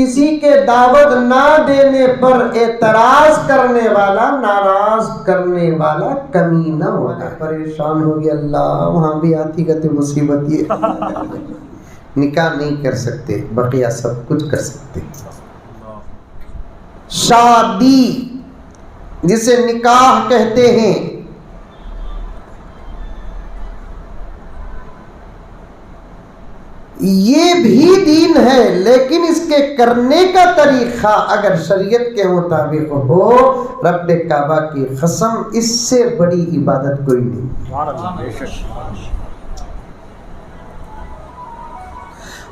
کسی کے دعوت نہ دینے پر اعتراض کرنے والا، ناراض کرنے والا کمینہ ہوتا ہے۔ پریشان ہو گیا، اللہ وہاں بھی آتی کہتے مصیبت یہ نکاح نہیں کر سکتے، بقیہ سب کچھ کر سکتے۔ شادی جسے نکاح کہتے ہیں، یہ بھی دین ہے، لیکن اس کے کرنے کا طریقہ اگر شریعت کے مطابق ہو، رب کعبہ کی قسم اس سے بڑی عبادت کوئی نہیں۔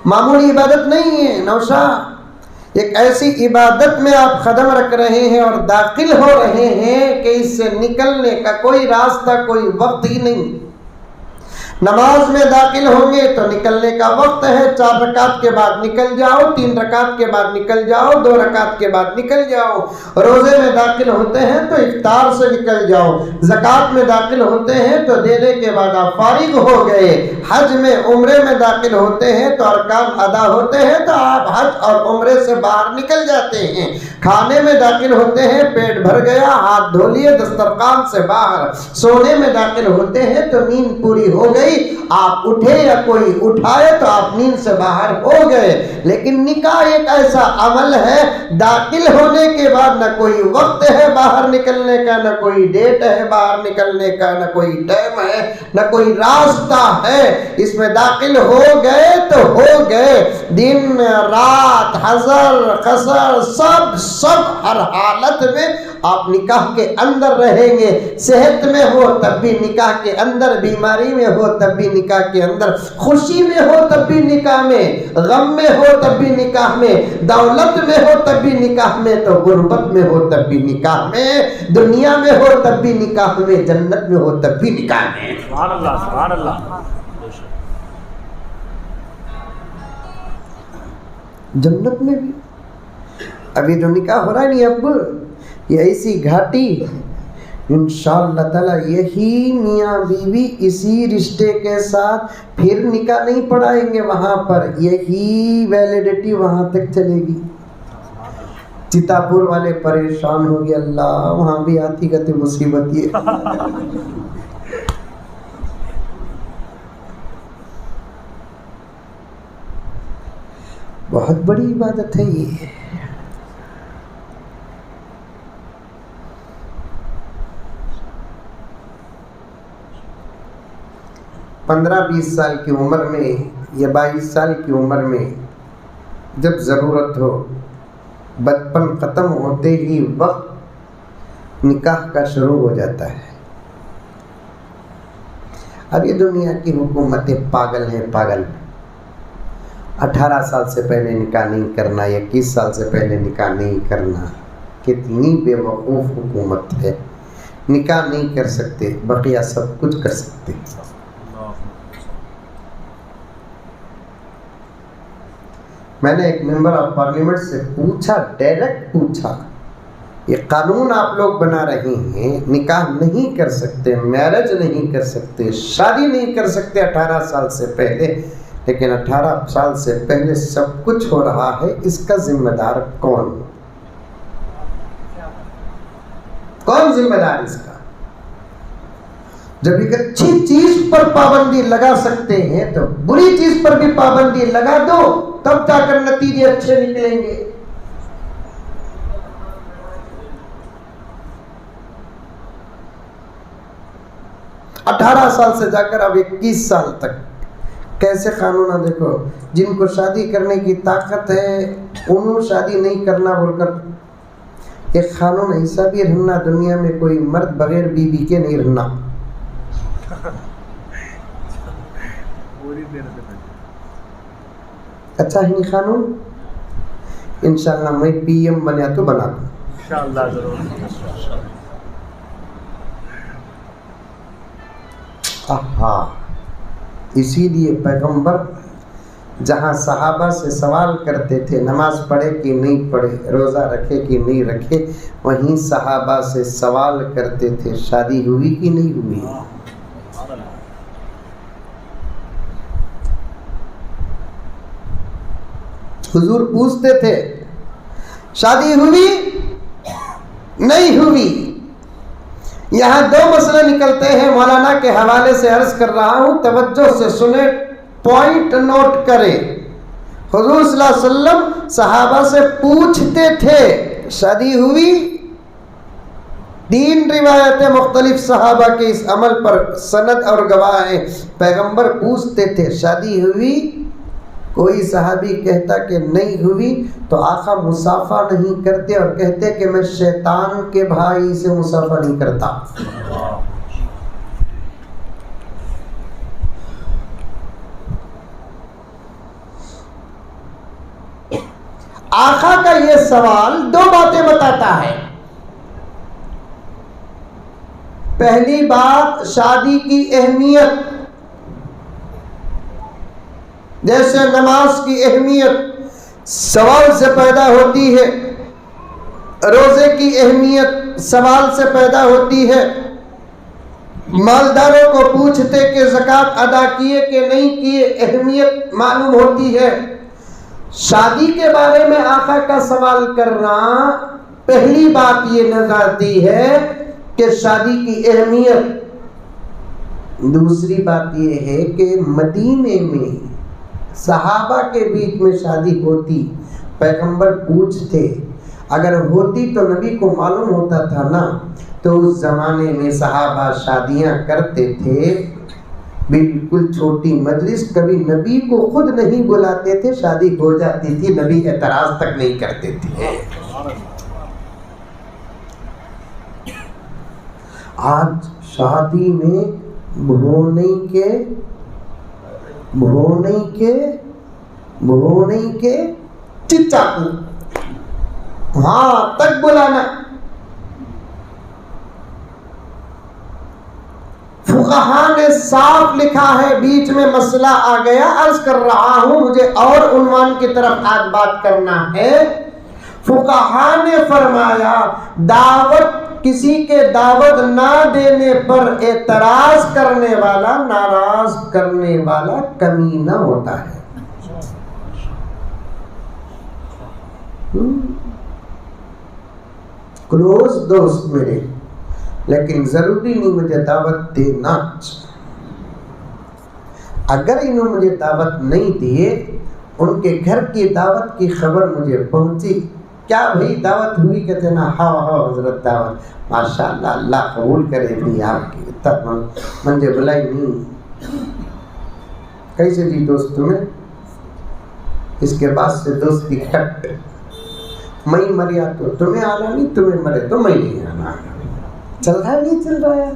معمولی عبادت نہیں ہے نوشا، ایک ایسی عبادت میں آپ قدم رکھ رہے ہیں اور داخل ہو رہے ہیں کہ اس سے نکلنے کا کوئی راستہ، کوئی وقت ہی نہیں۔ نماز میں داخل ہوں گے تو نکلنے کا وقت ہے، 4 رکعت کے بعد نکل جاؤ، 3 رکعت کے بعد نکل جاؤ، 2 رکعت کے بعد نکل جاؤ۔ روزے میں داخل ہوتے ہیں تو افطار سے نکل جاؤ، زکوٰۃ میں داخل ہوتے ہیں تو دینے کے بعد آپ فارغ ہو گئے، حج میں عمرے میں داخل ہوتے ہیں تو ارکان ادا ہوتے ہیں تو آپ حج اور عمرے سے باہر نکل جاتے ہیں، کھانے میں داخل ہوتے ہیں پیٹ بھر گیا، ہاتھ دھو لیے دسترخوان سے باہر، سونے میں داخل ہوتے ہیں تو نیند پوری ہو گئی، آپ اٹھے یا کوئی اٹھائے تو آپ نیند سے باہر ہو گئے۔ لیکن نکاح ایک ایسا عمل ہے، داخل ہونے کے بعد نہ کوئی وقت ہے باہر نکلنے کا، نہ کوئی ڈیٹ ہے باہر نکلنے کا، نہ کوئی ٹائم ہے، نہ کوئی راستہ ہے، اس میں داخل ہو گئے تو ہو گئے، دن رات حضر قصر سب ہر حالت میں آپ نکاح کے اندر رہیں گے، صحت میں ہو تب بھی نکاح کے اندر، بیماری میں ہو تب بھی نکاح کے اندر، خوشی میں ہو تب بھی نکاح میں، غم میں ہو تب بھی نکاح میں، دولت میں ہو تب بھی نکاح میں، تو غربت میں ہو تب بھی نکاح میں، دنیا میں ہو تب بھی نکاح میں، جنت میں ہو تب بھی نکاح میں۔ سبحان اللہ سبحان اللہ۔ جنت میں بھی ابھی تو نکاح ہو رہا ہے نہیں، اب یہ ایسی گھاٹی انشاءاللہ تعالی یہی میاں بیوی اسی رشتے کے ساتھ پھر نکاح نہیں پڑھائیں گے، وہاں پر یہی ویلیڈیٹی وہاں تک چلے گی۔ چتاپور والے پریشان ہو گئے، اللہ وہاں بھی آتی کہتے مصیبت یہ بہت بڑی عبادت ہے یہ۔ 15-20 سال کی عمر میں یا 22 سال کی عمر میں جب ضرورت ہو، بچپن ختم ہوتے ہی وقت نکاح کا شروع ہو جاتا ہے۔ اب یہ دنیا کی حکومتیں پاگل ہیں، پاگل۔ 18 سال سے پہلے نکاح نہیں کرنا، 21 سال سے پہلے نکاح نہیں کرنا، کتنی بے وقوف حکومت ہے۔ نکاح نہیں کر سکتے، بقیہ سب کچھ کر سکتے۔ میں نے ایک ممبر آف پارلیمنٹ سے پوچھا، ڈائریکٹ پوچھا، یہ قانون آپ لوگ بنا رہے ہیں، نکاح نہیں کر سکتے، میرج نہیں کر سکتے، شادی نہیں کر سکتے 18 سال سے پہلے، لیکن 18 سال سے پہلے سب کچھ ہو رہا ہے، اس کا ذمہ دار کون؟ کون ذمہ دار اس کا؟ جب ایک اچھی چیز پر پابندی لگا سکتے ہیں تو بری چیز پر بھی پابندی لگا دو، تب جا کر نتیجے اچھے نکلیں گے۔ اٹھارہ سال سے جا کر اب 21 سال تک کیسے قانون ہے؟ دیکھو، جن کو شادی کرنے کی طاقت ہے انہوں شادی نہیں کرنا بول کر ایک قانون ایسا بھی رہنا، دنیا میں کوئی مرد بغیر بیوی کے نہیں رہنا۔ اچھا ہے نہیں قانون؟ انشاءاللہ میں پی ایم بنیا تو بنا دوں انشاءاللہ ضرور۔ اسی لیے پیغمبر جہاں صحابہ سے سوال کرتے تھے نماز پڑھے کہ نہیں پڑھے، روزہ رکھے کہ نہیں رکھے، وہیں صحابہ سے سوال کرتے تھے شادی ہوئی کہ نہیں ہوئی۔ حضور پوچھتے تھے شادی ہوئی نہیں ہوئی. یہاں دو مسئلے نکلتے ہیں، مولانا کے حوالے سے عرض کر رہا ہوں، توجہ سے سنیں، پوائنٹ نوٹ کریں. حضور صلی اللہ علیہ وسلم صحابہ سے پوچھتے تھے شادی ہوئی. 3 روایتیں مختلف صحابہ کے اس عمل پر سند اور گواہ ہیں. پیغمبر پوچھتے تھے شادی ہوئی؟ کوئی صحابی کہتا کہ نہیں ہوئی تو آقا مصافحہ نہیں کرتے اور کہتے کہ میں شیطان کے بھائی سے مصافحہ نہیں کرتا. آقا کا یہ سوال 2 باتیں بتاتا ہے. پہلی بات شادی کی اہمیت، جیسے نماز کی اہمیت سوال سے پیدا ہوتی ہے، روزے کی اہمیت سوال سے پیدا ہوتی ہے، مالداروں کو پوچھتے کہ زکوٰۃ ادا کیے کہ نہیں کیے، اہمیت معلوم ہوتی ہے. شادی کے بارے میں آقا کا سوال کرنا، پہلی بات یہ نظر آتی ہے کہ شادی کی اہمیت. دوسری بات یہ ہے کہ مدینے میں صحابہ کے بیچ میں شادی ہوتی، پیغمبر پوچھتے، اگر ہوتی تو نبی کو معلوم ہوتا تھا نا. تو اس زمانے میں صحابہ شادیاں کرتے تھے، بالکل چھوٹی مجلس، کبھی نبی کو خود نہیں بلاتے تھے، شادی ہو جاتی تھی، نبی اعتراض تک نہیں کرتے تھے. آج شادی میں بھونے کے چچاکو ہاں تک بلانا. فقہاء نے صاف لکھا ہے، بیچ میں مسئلہ آ گیا، عرض کر رہا ہوں، مجھے اور عنوان کی طرف آج بات کرنا ہے. فقہاء نے فرمایا دعوت، کسی کے دعوت نہ دینے پر اعتراض کرنے والا، ناراض کرنے والا کمینہ ہوتا ہے. کلوز دوست میرے، لیکن ضروری نہیں مجھے دعوت دینا. اگر انہوں مجھے دعوت نہیں دیے، ان کے گھر کی دعوت کی خبر مجھے پہنچی، کیا بھئی دعوت ہوئی؟ کہتے نا ہاں حضرت دعوت، ماشاءاللہ اللہ قبول کرے بھی آپ کی، تب مجھے بلائی نہیں. کیسے جی دوست تمہیں؟ اس کے بعد سے دوستی کٹ. میں مریا تو تمہیں آنا نہیں، تمہیں مرے تو میں نہیں آنا. چل رہا ہے نہیں چل رہا ہے؟